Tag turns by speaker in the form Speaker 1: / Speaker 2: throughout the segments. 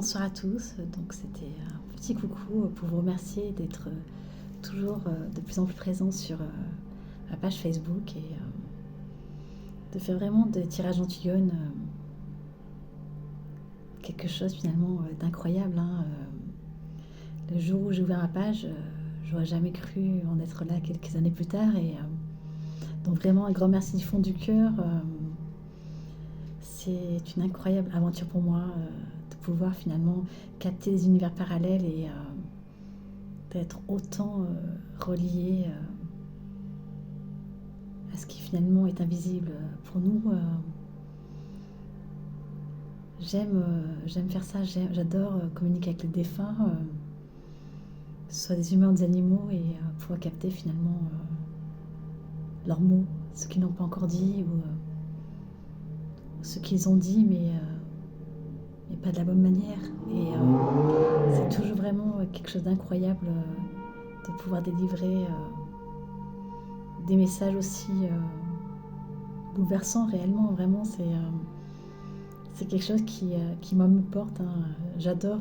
Speaker 1: Bonsoir à tous. Donc c'était un petit coucou pour vous remercier d'être toujours de plus en plus présent sur ma page Facebook et de faire vraiment des tirages d'Antigone quelque chose finalement d'incroyable. Le jour où j'ai ouvert ma page, j'aurais jamais cru en être là quelques années plus tard et donc vraiment un grand merci du fond du cœur. C'est une incroyable aventure pour moi de pouvoir finalement capter des univers parallèles et d'être autant relié à ce qui finalement est invisible pour nous. J'aime faire ça, j'adore communiquer avec les défunts, que ce soit des humains ou des animaux, et pouvoir capter finalement leurs mots, ce qu'ils n'ont pas encore dit ou ce qu'ils ont dit, mais pas de la bonne manière. Et c'est toujours vraiment quelque chose d'incroyable de pouvoir délivrer des messages aussi bouleversants réellement. Vraiment, c'est quelque chose qui moi me porte. J'adore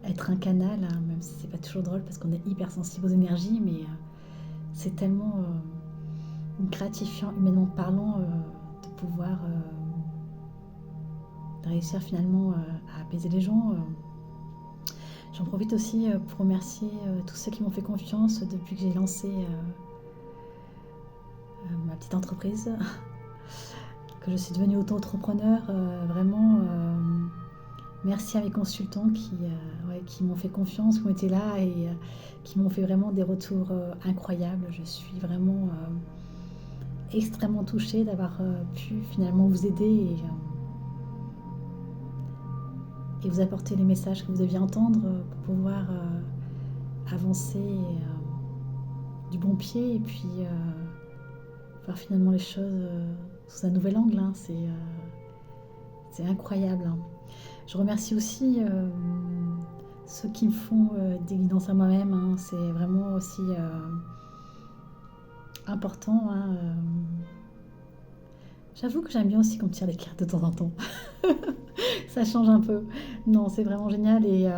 Speaker 1: être un canal, même si c'est pas toujours drôle parce qu'on est hypersensible aux énergies, mais c'est tellement gratifiant, humainement parlant, de pouvoir de réussir finalement à apaiser les gens. J'en profite aussi pour remercier tous ceux qui m'ont fait confiance depuis que j'ai lancé ma petite entreprise, que je suis devenue auto-entrepreneur. Vraiment, merci à mes consultants qui m'ont fait confiance, qui ont été là et qui m'ont fait vraiment des retours incroyables. Je suis vraiment extrêmement touchée d'avoir pu finalement vous aider et vous apporter les messages que vous deviez entendre pour pouvoir avancer du bon pied et puis voir finalement les choses sous un nouvel angle. C'est incroyable. Je remercie aussi ceux qui me font des guidances à moi-même. C'est vraiment aussi important. J'avoue que j'aime bien aussi qu'on me tire les cartes de temps en temps. Ça change un peu. Non, c'est vraiment génial et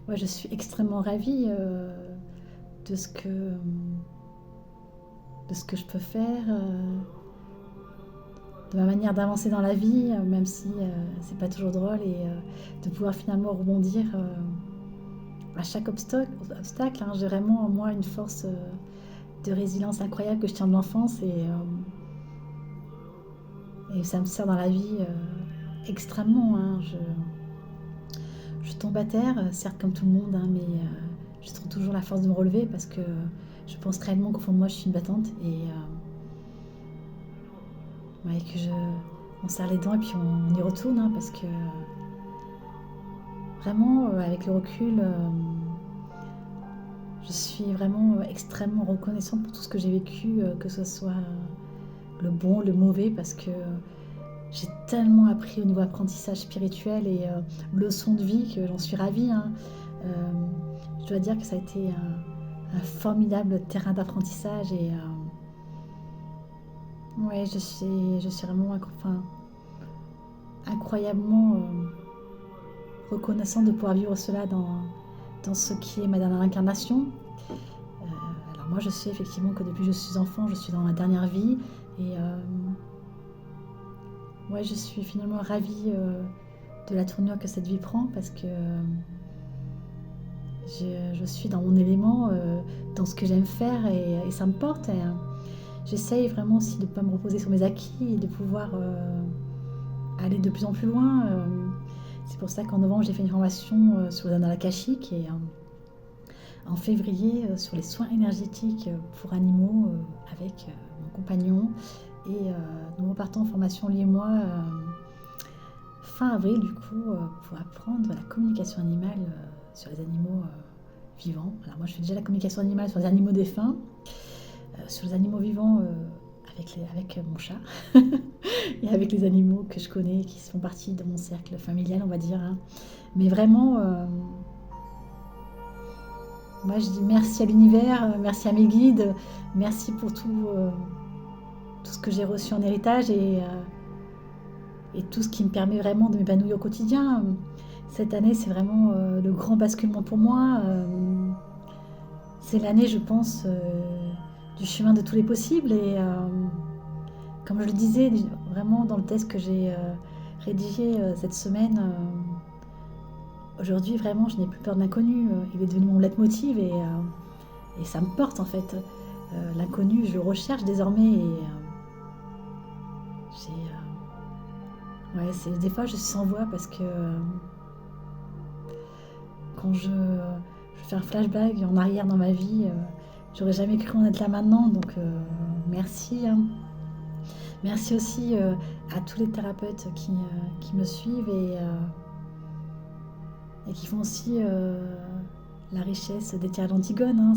Speaker 1: ouais, je suis extrêmement ravie de ce que je peux faire, de ma manière d'avancer dans la vie, même si c'est pas toujours drôle et de pouvoir finalement rebondir à chaque obstacle. J'ai vraiment en moi une force de résilience incroyable que je tiens de l'enfance et ça me sert dans la vie extrêmement. Je tombe à terre, certes comme tout le monde, mais je trouve toujours la force de me relever parce que je pense réellement qu'au fond de moi je suis une battante et ouais, on serre les dents et puis on y retourne parce que vraiment avec le recul je suis vraiment extrêmement reconnaissante pour tout ce que j'ai vécu, que ce soit le bon, le mauvais, parce que j'ai tellement appris au niveau apprentissage spirituel et leçon de vie que j'en suis ravie. Je dois dire que ça a été un formidable terrain d'apprentissage et ouais, je suis vraiment incroyablement reconnaissante de pouvoir vivre cela dans ce qui est ma dernière incarnation. Alors moi je sais effectivement que depuis que je suis enfant, je suis dans ma dernière vie et ouais, je suis finalement ravie de la tournure que cette vie prend parce que je suis dans mon élément, dans ce que j'aime faire et ça me porte. Et, j'essaye vraiment aussi de ne pas me reposer sur mes acquis et de pouvoir aller de plus en plus loin. C'est pour ça qu'en novembre, j'ai fait une formation sur les annales akashiques et en février sur les soins énergétiques pour animaux avec mon compagnon. Et nous repartons en formation, lui et moi, fin avril, du coup, pour apprendre la communication animale sur les animaux vivants. Alors moi, je fais déjà la communication animale sur les animaux défunts, sur les animaux vivants avec mon chat, et avec les animaux que je connais, qui font partie de mon cercle familial, on va dire. Mais vraiment, moi, je dis merci à l'univers, merci à mes guides, merci pour tout ce que j'ai reçu en héritage et et tout ce qui me permet vraiment de m'épanouir au quotidien. Cette année, c'est vraiment le grand basculement pour moi. C'est l'année, je pense, du chemin de tous les possibles. Et comme je le disais vraiment dans le texte que j'ai rédigé cette semaine, aujourd'hui, vraiment, je n'ai plus peur de l'inconnu. Il est devenu mon leitmotiv et ça me porte en fait. L'inconnu, je le recherche désormais et ouais, des fois, je suis sans voix parce que quand je fais un flashback en arrière dans ma vie, j'aurais jamais cru en être là maintenant. Donc, merci, hein. Merci aussi à tous les thérapeutes qui me suivent et qui font aussi la richesse des tiers d'Antigone, hein.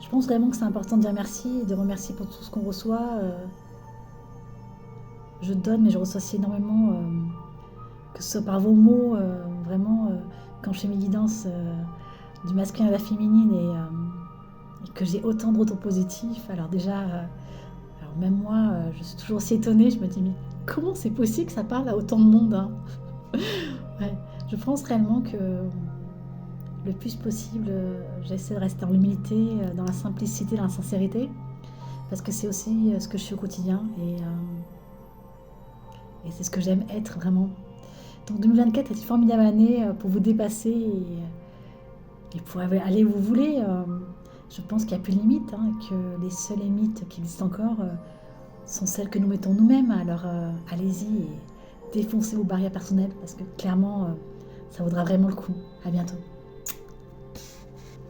Speaker 1: Je pense vraiment que c'est important de dire merci et de remercier pour tout ce qu'on reçoit. Je donne, mais je reçois aussi énormément, que ce soit par vos mots, vraiment, quand je fais mes guidances du masculin à la féminine et que j'ai autant de retours positifs. Alors déjà, alors même moi, je suis toujours aussi étonnée. Je me dis, mais comment c'est possible que ça parle à autant de monde, hein? Ouais, je pense réellement que le plus possible, j'essaie de rester dans l'humilité, dans la simplicité, dans la sincérité, parce que c'est aussi ce que je suis au quotidien et c'est ce que j'aime être vraiment. Donc 2024 est une formidable année pour vous dépasser et pour aller où vous voulez. Je pense qu'il n'y a plus de limites, hein, que les seules limites qui existent encore sont celles que nous mettons nous-mêmes. Alors allez-y et défoncez vos barrières personnelles parce que clairement, ça vaudra vraiment le coup. À bientôt.